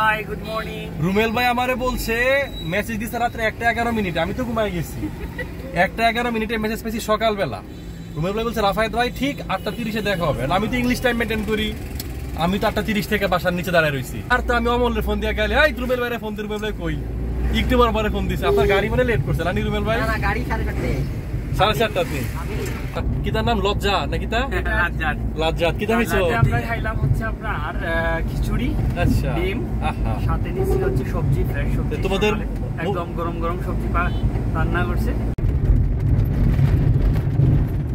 ভাই good morning. রুমেল ভাই আমারে বলছে মেসেজ দিছে রাত্রে 1:11 আমি তো ঘুমাই গেছি। 1:11 মেসেজ পেয়েছি সকালবেলা। রুমেল ভাই বলছে রাফায়েত ভাই ঠিক 8:30 দেখা হবে। আমি তো ইংলিশ টাইম মেনটেন করি, আমি তো 8:30 থেকে বাসার নিচে দাঁড়ায় রইছি। আর তো আমি অমলের ফোন দিয়ে গেলে এই রুমেল ভাইরে ফোন দিয়ে রুমেল ভাই কই একটু পরে ফোন দিছে। আপনার গাড়ি মানে লেট করছে না রুমেল ভাই? না গাড়ি 4:30 কিতার নাম লজ্জা না কিতা? লাজ্জাত। লাজ্জাত কিতা হইছো? আমরা খাইলাম হচ্ছে আপনার খিচুড়ি, আচ্ছা, ডিম, সাথে নিছি হচ্ছে সবজি, ফ্রেশ সবজি। তোমাদের একদম গরম গরম সবজি রান্না করছে।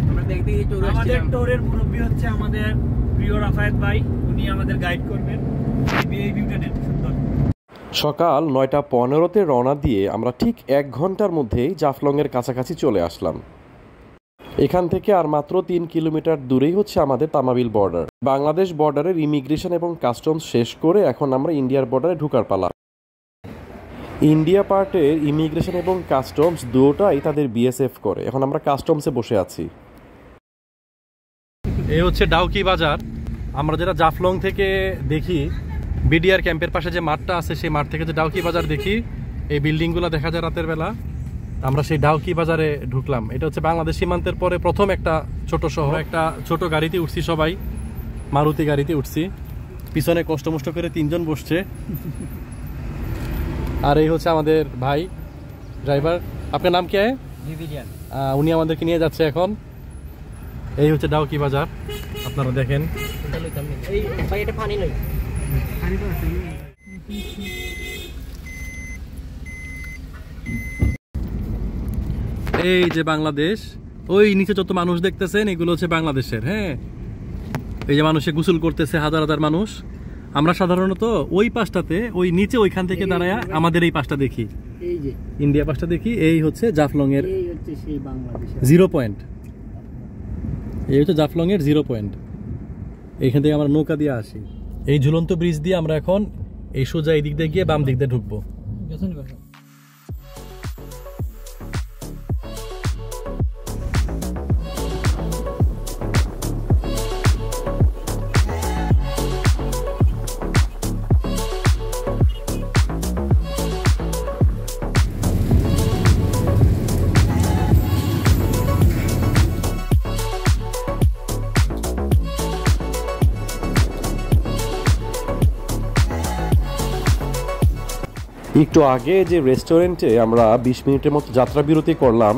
আমরা দেখতে এই ট্যুরে আমাদের ট্যুরের মুরব্বি হচ্ছে আমাদের প্রিয় রাফায়েত ভাই, উনি আমাদের গাইড করবেন। এই ভিউটা নেন সুন্দর। সকাল 9:15 রওনা দিয়ে আমরা ঠিক 1 ঘন্টার মধ্যেই জাফলংয়ের কাছাকাছি চলে আসলাম। এখান থেকে আর মাত্র 3 কিলোমিটার দূরেই হচ্ছে আমাদের তামাবিল বর্ডার। বাংলাদেশ বর্ডারের ইমিগ্রেশন এবং কাস্টমস শেষ করে এখন আমরা ইন্ডিয়ার বর্ডারে ঢোকার পালা। ইন্ডিয়া পার্টের ইমিগ্রেশন এবং কাস্টমস দুটোটাই তাদের বিএসএফ করে। এখন আমরা কাস্টমসে বসে আছি। এই হচ্ছে ডাউকি বাজার। আমরা যেটা জাফলং থেকে দেখি বিডিআর ক্যাম্পের পাশে যে মাঠটা আছে, সেই মাঠ থেকে যে ডাউকি বাজার দেখি, এই বিল্ডিংগুলো দেখা যায় রাতের বেলা। আমরা সেই ডাউকি বাজারে ঢুকলাম। এটা হচ্ছে বাংলাদেশ সীমান্তের পরে প্রথম একটা ছোট শহর। একটা ছোট গাড়িতে উঠছি, সবাই মারুতি গাড়িতে উঠছি। পিছনে কষ্ট মষ্ট করে 3 জন বসছে। আর এই হচ্ছে আমাদের ভাই ড্রাইভার। আপনার নাম কে? উনি আমাদেরকে নিয়ে যাচ্ছে এখন। এই হচ্ছে ডাউকি বাজার, আপনারা দেখেন। এই যে বাংলাদেশ, ওই নিচে যত মানুষ দেখতেছেন এগুলো হচ্ছে বাংলাদেশের। হ্যাঁ, এই যে মানুষে গোসল করতেছে, হাজার হাজার মানুষ। আমরা সাধারণত ওই পাশটাতে, ওই নিচে ওইখান থেকে দাঁড়ায় আমাদের এই পাশটা দেখি, এই যে ইন্ডিয়া পাশটা দেখি। এই হচ্ছে জাফলং এর 0 পয়েন্ট। এই হচ্ছে জাফলং এর 0 পয়েন্ট। এইখান থেকে আমরা নৌকা দিয়ে আসি। এই ঝুলন্ত ব্রিজ দিয়ে আমরা এখন এই সোজা এই দিক দিয়ে গিয়ে বাম দিক দিয়ে ঢুকবো। একটু আগে যে রেস্টুরেন্টে আমরা 20 মিনিটের মতো যাত্রা বিরতি করলাম,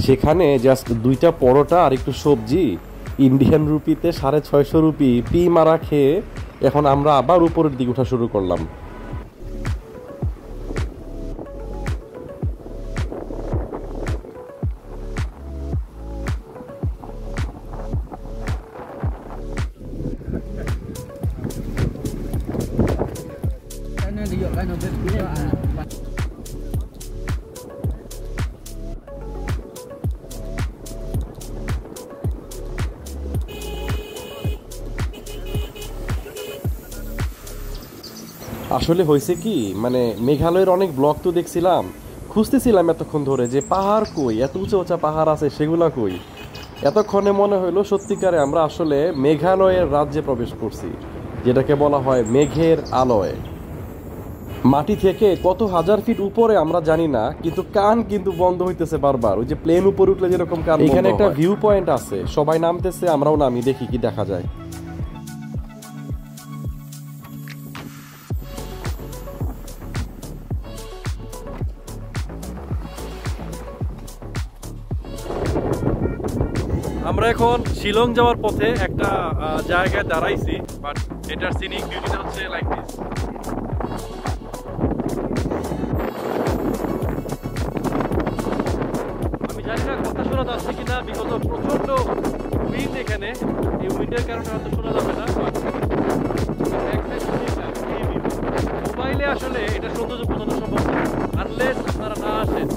সেখানে জাস্ট 2টা পরোটা আর একটু সবজি ইন্ডিয়ান রুপিতে 650 রুপি পি মারা খেয়ে এখন আমরা আবার উপরের দিকে ওঠা শুরু করলাম। আসলে হয়েছে কি, মানে মেঘালয়ের অনেক ব্লগ তো দেখছিলাম, খুঁজতেছিলাম এতক্ষণ ধরে যে পাহাড় কই, এত উঁচা উঁচা পাহাড় আছে সেগুলা কই। এতক্ষণে মনে হইলো সত্যিকারে আমরা আসলে মেঘালয়ের রাজ্যে প্রবেশ করছি, যেটাকে বলা হয় মেঘের আলয়। মাটি থেকে কত হাজার ফিট উপরে আমরা জানি না, কিন্তু কান কিন্তু বন্ধ হইতেছে বারবার। ওই যে প্লেন উপরে উঠলে যেরকম কান। এখানে একটা ভিউ পয়েন্ট আছে, সবাই নামতেছে, আমরাও নামি, দেখি কি দেখা যায়। আমরা এখন শিলং যাওয়ার পথে একটা জায়গায় দাঁড়াইছি, বাট এটার সিনিক বিউটিটা হচ্ছে লাইক দিস। আমি জানি না কথা শোনা যাচ্ছে কিনা, বিগত প্রচন্ড উইন্ড এখানে। এই উইন্ডের কারণে হয়তো শোনা যাবে না। মোবাইলে আসলে এটা সৌন্দর্য বোঝানো সম্ভব না আনলেস আপনারা না আসেন।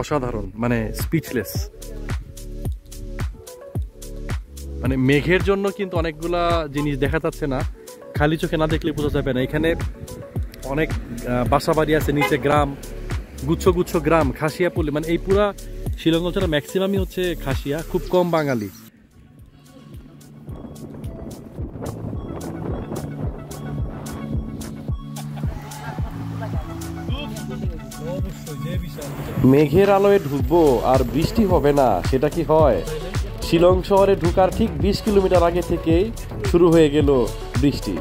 অসাধারণ, মানে স্পিচলেস। মানে মেঘের জন্য কিন্তু অনেকগুলা জিনিস দেখা যাচ্ছে না, খালি চোখে না দেখলে বোঝা যাবে না। এখানে অনেক বাসা বাড়ি আছে, নিচে গ্রাম, গুচ্ছ গুচ্ছ গ্রাম, খাসিয়া পল্লী, মানে এই পুরা শিলং অঞ্চলে ম্যাক্সিমামই হচ্ছে খাসিয়া, খুব কম বাঙালি। মেঘের আলোয় ঢুকবো আর বৃষ্টি হবে না, সেটা কি হয়? শিলং শহরে ঢুকার ঠিক 20 কিলোমিটার আগে থেকেই শুরু হয়ে গেল বৃষ্টি।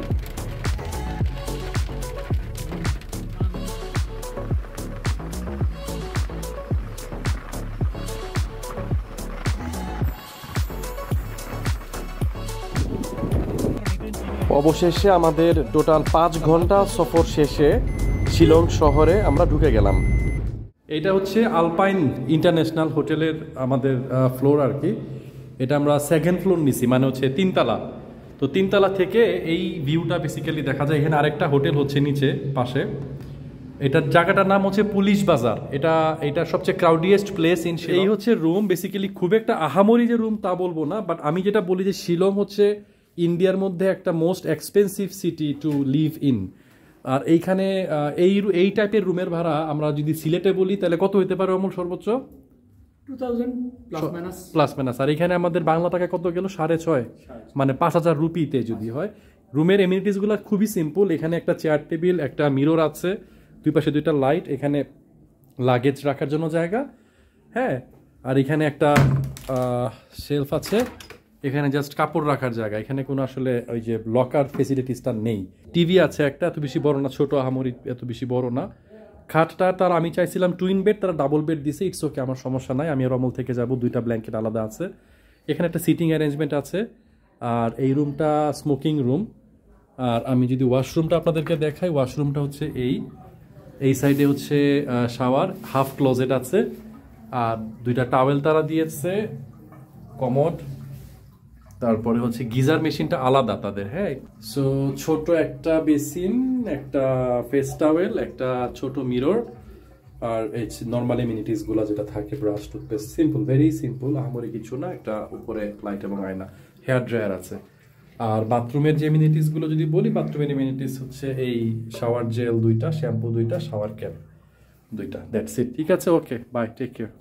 অবশেষে আমাদের টোটাল 5 ঘন্টা সফর শেষে শিলং শহরে আমরা ঢুকে গেলাম। এটা হচ্ছে আলপাইন ইন্টারন্যাশনাল হোটেলের আমাদের ফ্লোর আর কি। এটা আমরা সেকেন্ড ফ্লোর নিছি, মানে হচ্ছে 3 তলা। তো 3 তলা থেকে এই ভিউটা বেসিক্যালি দেখা যায়। এখানে আরেকটা হোটেল হচ্ছে নিচে পাশে। এটার জায়গাটার নাম হচ্ছে পুলিশ বাজার। এটা সবচেয়ে ক্রাউডিয়েস্ট প্লেস ইন শিলং। এই হচ্ছে রুম। বেসিক্যালি খুব একটা আহামরি যে রুম তা বলবো না, বাট আমি যেটা বলি যে শিলং হচ্ছে ইন্ডিয়ার মধ্যে একটা most expensive city to live in. আর এইখানে এই টাইপের রুমের ভাড়া আমরা যদি সিলেটে বলি তাহলে কত হইতে পারে অমল? সর্বোচ্চ 2000 প্লাস মাইনাস। আর এখানে আমাদের বাংলা টাকা কত গেল? 6.5, মানে 5000 রুপিতে যদি হয়। রুমের এমিনিটিস গুলো খুবই সিম্পল। এখানে একটা চেয়ার টেবিল, একটা মিরর আছে, দুই পাশে 2টা লাইট, এখানে লাগেজ রাখার জন্য জায়গা, হ্যাঁ। আর এখানে একটা শেলফ আছে, এখানে জাস্ট কাপড় রাখার জায়গা। এখানে কোনো আসলে ওই যে লকার ফেসিলিটিসটা নেই। টিভি আছে একটা, এত বেশি বড় না, ছোট আহামরি এত বেশি বড় না। খাটটা তার আমি চাইছিলাম টুইন বেড, তারা ডাবল বেড দিছে। ইটস ওকে, আমার সমস্যা নাই, আমি আর অমল থেকে যাব। 2টা ব্ল্যাঙ্কেট আলাদা আছে। এখানে একটা সিটিং অ্যারেঞ্জমেন্ট আছে। আর এই রুমটা স্মোকিং রুম। আর আমি যদি ওয়াশরুমটা আপনাদেরকে দেখাই, ওয়াশরুমটা হচ্ছে এই সাইডে হচ্ছে শাওয়ার, হাফ ক্লোজেট আছে, আর 2টা টাওয়েল তারা দিয়েছে, কমোড, তারপরে হচ্ছে গিজার মেশিনটা আলাদা তাদের, হ্যাঁ। সো ছোট একটা বেসিন, একটা ফেস টাওয়েল, একটা ছোট মিরর, আর এই নর্মাল এমিনিটিস গুলা যেটা থাকে, brush, toothpaste, simple, very simple, আহামরি কিছু না। একটা উপরে লাইট এবং আয়না, হেয়ার ড্রায়ার আছে। আর বাথরুমের যে এমিনিটিস গুলো যদি বলি, বাথরুমের এমিনিটিস হচ্ছে এই শাওয়ার জেল 2টা, শ্যাম্পু 2টা, শাওয়ার ক্যাপ 2টা, দ্যাটস ইট। ঠিক আছে, ওকে, বাই, টেক কেয়ার।